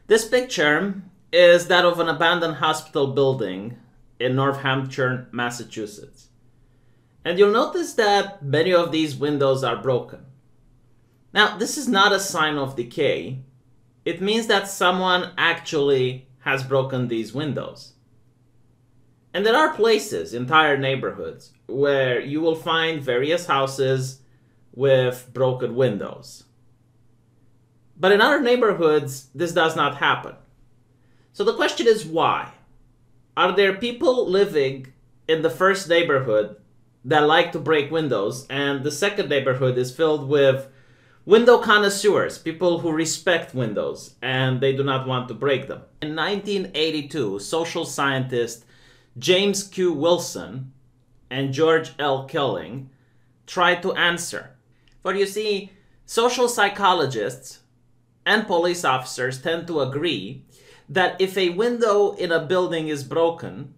This picture is that of an abandoned hospital building in Northampton, Massachusetts. And you'll notice that many of these windows are broken. Now, this is not a sign of decay. It means that someone actually has broken these windows. And there are places, entire neighborhoods, where you will find various houses with broken windows. But in other neighborhoods, this does not happen. So the question is why? Are there people living in the first neighborhood that like to break windows, and the second neighborhood is filled with window connoisseurs, people who respect windows and they do not want to break them? In 1982, social scientist James Q. Wilson and George L. Killing tried to answer. For you see, social psychologists and police officers tend to agree that if a window in a building is broken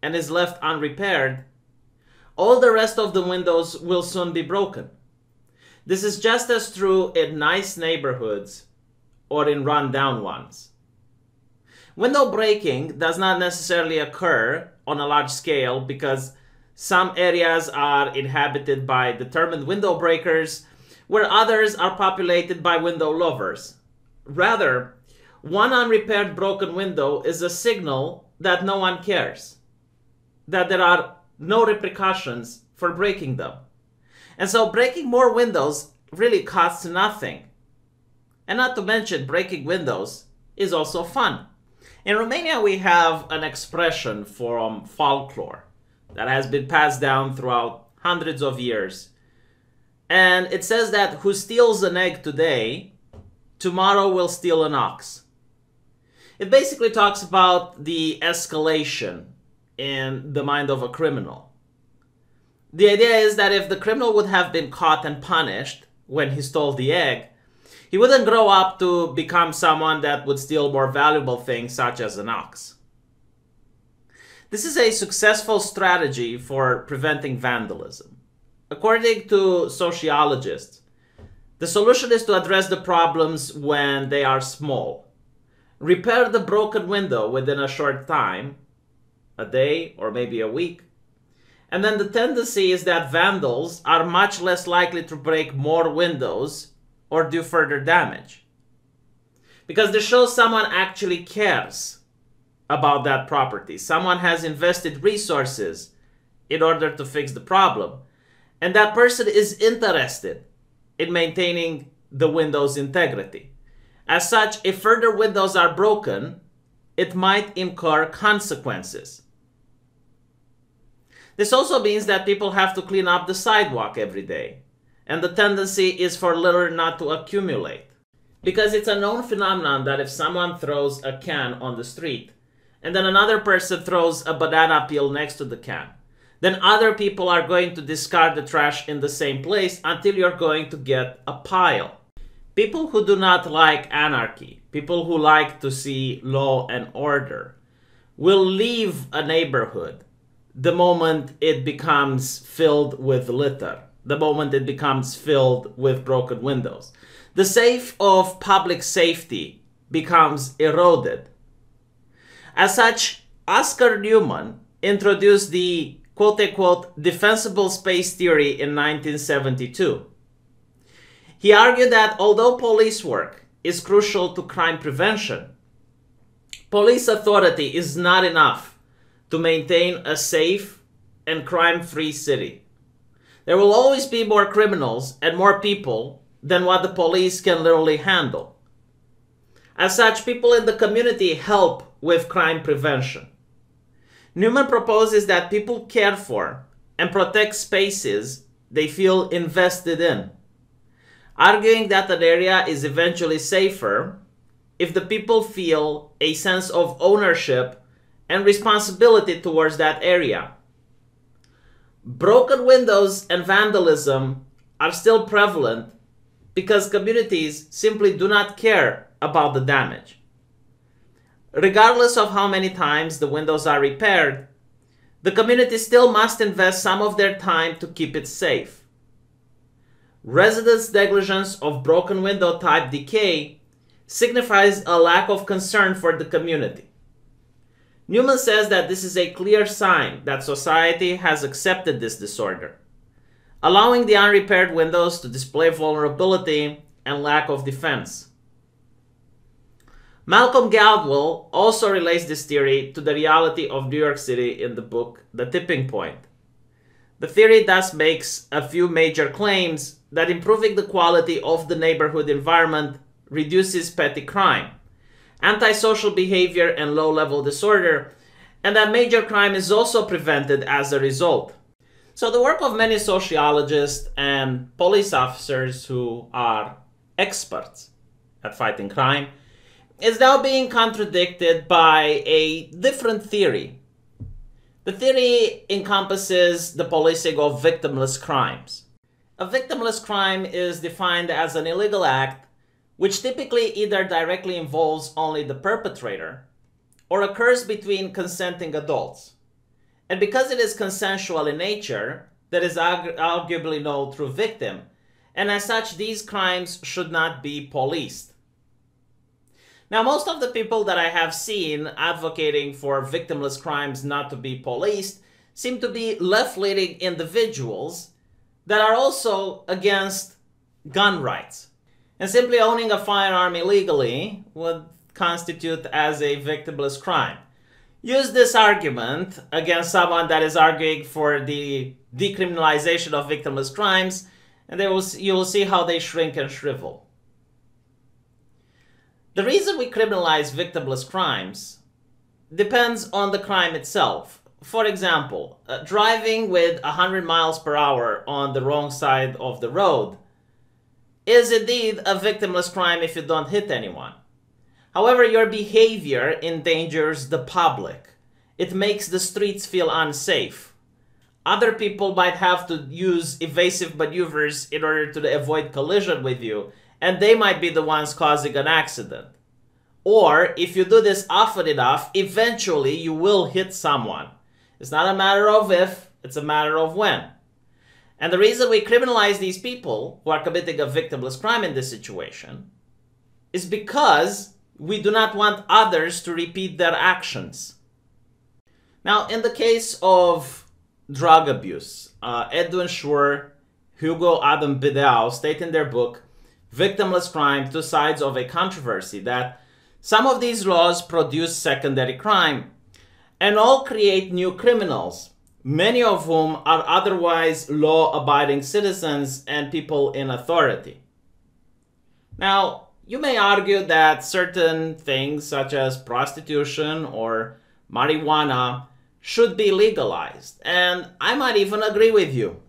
and is left unrepaired, all the rest of the windows will soon be broken. This is just as true in nice neighborhoods or in run-down ones. Window breaking does not necessarily occur on a large scale because some areas are inhabited by determined window breakers, where others are populated by window lovers. Rather, one unrepaired broken window is a signal that no one cares, that there are no repercussions for breaking them. And so breaking more windows really costs nothing. And not to mention, breaking windows is also fun. In Romania, we have an expression from folklore that has been passed down throughout hundreds of years. And it says that who steals an egg today, tomorrow will steal an ox. It basically talks about the escalation in the mind of a criminal. The idea is that if the criminal would have been caught and punished when he stole the egg, he wouldn't grow up to become someone that would steal more valuable things such as an ox. This is a successful strategy for preventing vandalism. According to sociologists, the solution is to address the problems when they are small. Repair the broken window within a short time, a day or maybe a week, and then the tendency is that vandals are much less likely to break more windows or do further damage. Because this shows someone actually cares about that property. Someone has invested resources in order to fix the problem. And that person is interested in maintaining the window's integrity. As such, if further windows are broken, it might incur consequences. This also means that people have to clean up the sidewalk every day. And the tendency is for litter not to accumulate. Because it's a known phenomenon that if someone throws a can on the street, and then another person throws a banana peel next to the can, then other people are going to discard the trash in the same place until you're going to get a pile. People who do not like anarchy, people who like to see law and order, will leave a neighborhood the moment it becomes filled with litter, the moment it becomes filled with broken windows. The safe of public safety becomes eroded. As such, Oscar Newman introduced the quote-unquote defensible space theory in 1972. He argued that although police work is crucial to crime prevention, police authority is not enough to maintain a safe and crime-free city. There will always be more criminals and more people than what the police can literally handle. As such, people in the community help with crime prevention. Newman proposes that people care for and protect spaces they feel invested in, arguing that an area is eventually safer if the people feel a sense of ownership and responsibility towards that area. Broken windows and vandalism are still prevalent because communities simply do not care about the damage. Regardless of how many times the windows are repaired, the community still must invest some of their time to keep it safe. Residents' negligence of broken window type decay signifies a lack of concern for the community. Newman says that this is a clear sign that society has accepted this disorder, allowing the unrepaired windows to display vulnerability and lack of defense. Malcolm Gladwell also relates this theory to the reality of New York City in the book The Tipping Point. The theory thus makes a few major claims that improving the quality of the neighborhood environment reduces petty crime, antisocial behavior, and low-level disorder, and that major crime is also prevented as a result. So the work of many sociologists and police officers who are experts at fighting crime is now being contradicted by a different theory. The theory encompasses the policing of victimless crimes. A victimless crime is defined as an illegal act which typically either directly involves only the perpetrator or occurs between consenting adults. And because it is consensual in nature, there is arguably no true victim, and as such, these crimes should not be policed. Now, most of the people that I have seen advocating for victimless crimes not to be policed seem to be left-leaning individuals that are also against gun rights. And simply owning a firearm illegally would constitute as a victimless crime. Use this argument against someone that is arguing for the decriminalization of victimless crimes, and you will see how they shrink and shrivel. The reason we criminalize victimless crimes depends on the crime itself. For example, driving with 100 miles per hour on the wrong side of the road is indeed a victimless crime if you don't hit anyone. However, your behavior endangers the public. It makes the streets feel unsafe. Other people might have to use evasive maneuvers in order to avoid collision with you, and they might be the ones causing an accident. Or, if you do this often enough, eventually you will hit someone. It's not a matter of if, it's a matter of when. And the reason we criminalize these people who are committing a victimless crime in this situation is because we do not want others to repeat their actions. Now, in the case of drug abuse, Edwin Schwer, Hugo Adam Bidal state in their book, Victimless Crime, Two Sides of a Controversy, that some of these laws produce secondary crime and all create new criminals, many of whom are otherwise law-abiding citizens and people in authority. Now, you may argue that certain things such as prostitution or marijuana should be legalized, and I might even agree with you.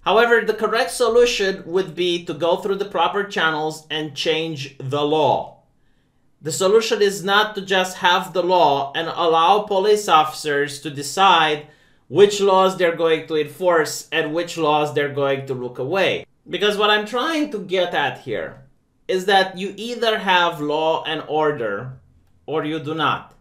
However, the correct solution would be to go through the proper channels and change the law. The solution is not to just have the law and allow police officers to decide which laws they're going to enforce and which laws they're going to look away. Because what I'm trying to get at here is that you either have law and order or you do not.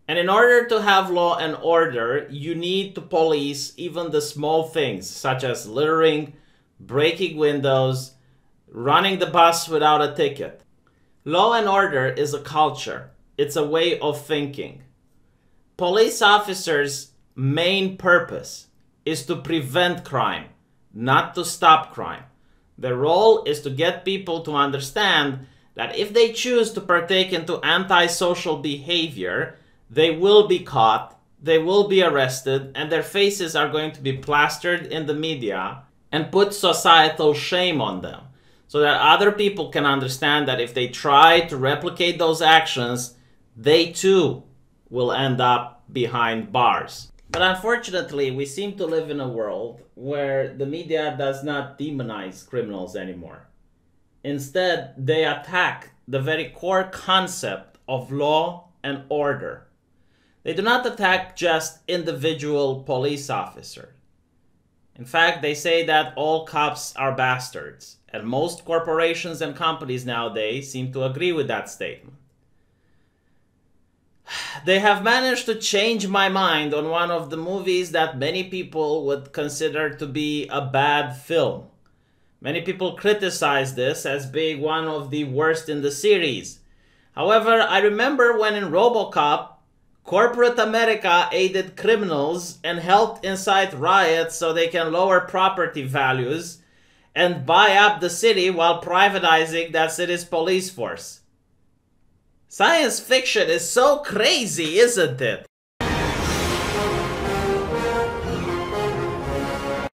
And in order to have law and order, you need to police even the small things such as littering, breaking windows, running the bus without a ticket. Law and order is a culture. It's a way of thinking. Police officers' main purpose is to prevent crime, not to stop crime. Their role is to get people to understand that if they choose to partake into antisocial behavior, they will be caught, they will be arrested, and their faces are going to be plastered in the media and put societal shame on them, so that other people can understand that if they try to replicate those actions, they too will end up behind bars. But unfortunately, we seem to live in a world where the media does not demonize criminals anymore. Instead, they attack the very core concept of law and order. They do not attack just individual police officers. In fact, they say that all cops are bastards, and most corporations and companies nowadays seem to agree with that statement. They have managed to change my mind on one of the movies that many people would consider to be a bad film. Many people criticize this as being one of the worst in the series. However, I remember when in RoboCop, corporate America aided criminals and helped incite riots so they can lower property values and buy up the city while privatizing that city's police force. Science fiction is so crazy, isn't it?